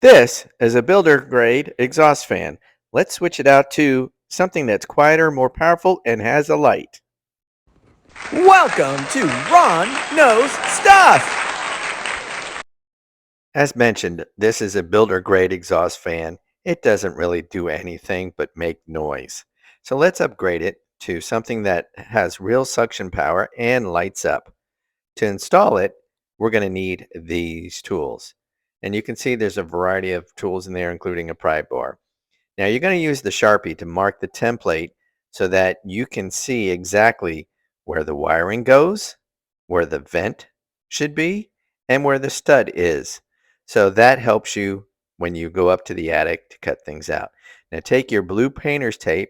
This is a builder grade exhaust fan. Let's switch it out to something that's quieter, more powerful, and has a light. Welcome to Ron Knows Stuff! As mentioned, this is a builder grade exhaust fan. It doesn't really do anything but make noise. So let's upgrade it to something that has real suction power and lights up. To install it, we're going to need these tools. And you can see there's a variety of tools in there, including a pry bar. Now you're going to use the Sharpie to mark the template so that you can see exactly where the wiring goes, where the vent should be, and where the stud is. So that helps you when you go up to the attic to cut things out. Now take your blue painter's tape,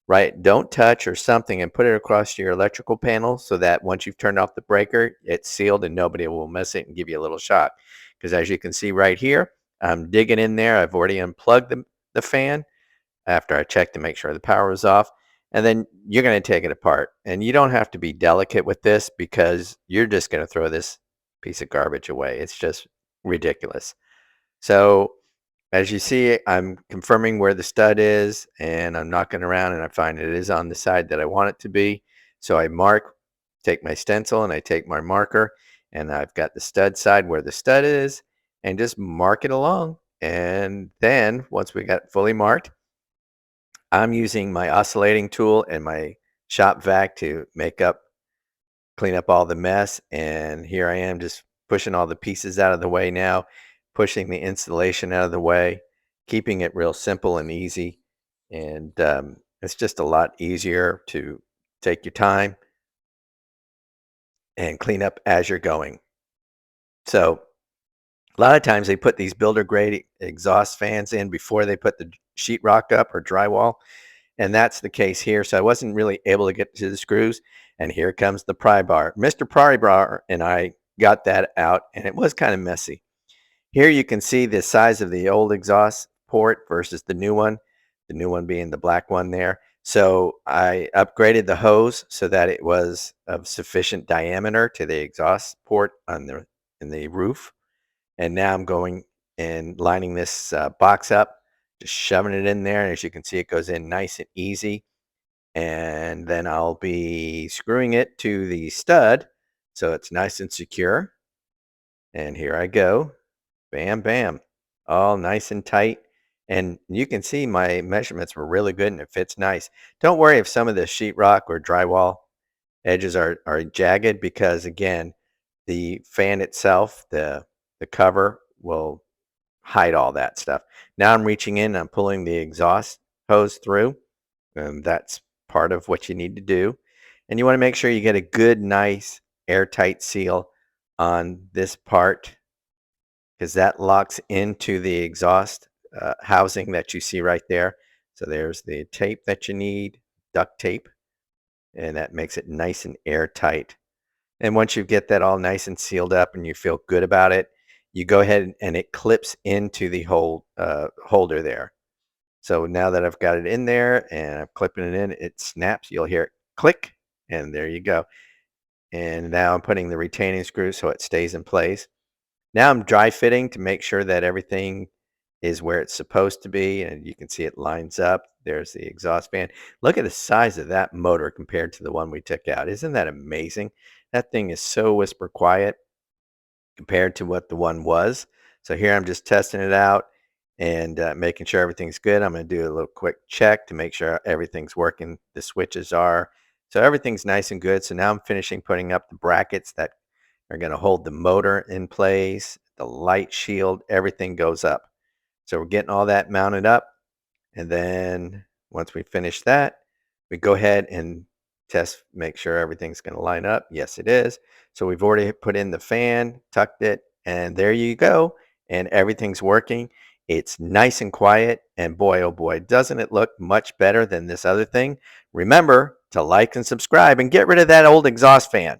right? Don't touch or something, and put it across your electrical panel so that once you've turned off the breaker, it's sealed and nobody will miss it and give you a little shock. Because as you can see right here, I'm digging in there. I've already unplugged the fan after I checked to make sure the power was off. And then you're going to take it apart. And you don't have to be delicate with this because you're just going to throw this piece of garbage away. It's just ridiculous. So as you see, I'm confirming where the stud is and I'm knocking around and I find it is on the side that I want it to be. So I mark, take my stencil and I take my marker and I've got the stud side where the stud is and just mark it along. And then once we got fully marked, I'm using my oscillating tool and my shop vac to clean up all the mess. And here I am just pushing all the pieces out of the way now, pushing the installation out of the way, keeping it real simple and easy. And it's just a lot easier to take your time and clean up as you're going. So a lot of times they put these builder grade exhaust fans in before they put the sheetrock up or drywall. And that's the case here. So I wasn't really able to get to the screws. And here comes the pry bar. Mr. Pry Bar and I got that out and it was kind of messy. Here you can see the size of the old exhaust port versus the new one being the black one there. So I upgraded the hose so that it was of sufficient diameter to the exhaust port in the roof. And now I'm going and lining this box up, just shoving it in there. And as you can see, it goes in nice and easy. And then I'll be screwing it to the stud so it's nice and secure. And here I go. Bam, bam. All nice and tight. And you can see my measurements were really good and it fits nice. Don't worry if some of the sheetrock or drywall edges are jagged because, again, the fan itself, the cover will hide all that stuff. Now I'm reaching in, I'm pulling the exhaust hose through. That's part of what you need to do. And you want to make sure you get a good, nice, airtight seal on this part because that locks into the exhaust housing that you see right there. So there's the tape that you need, duct tape, and that makes it nice and airtight. And once you get that all nice and sealed up and you feel good about it, you go ahead and it clips into the holder there. So now that I've got it in there and I'm clipping it in, it snaps. You'll hear it click, and there you go. And now I'm putting the retaining screw so it stays in place. Now I'm dry fitting to make sure that everything is where it's supposed to be, and you can see it lines up. There's the exhaust fan. Look at the size of that motor compared to the one we took out. Isn't that amazing? That thing is so whisper quiet compared to what the one was. So here I'm just testing it out and making sure everything's good. I'm going to do a little quick check to make sure everything's working. The switches are. So everything's nice and good. So now I'm finishing putting up the brackets that are going to hold the motor in place, the light shield, everything goes up. So we're getting all that mounted up. And then once we finish that, we go ahead and test, make sure everything's going to line up. Yes, it is. So we've already put in the fan, tucked it, and there you go. And everything's working. It's nice and quiet. And boy, oh boy, doesn't it look much better than this other thing? Remember to like and subscribe and get rid of that old exhaust fan.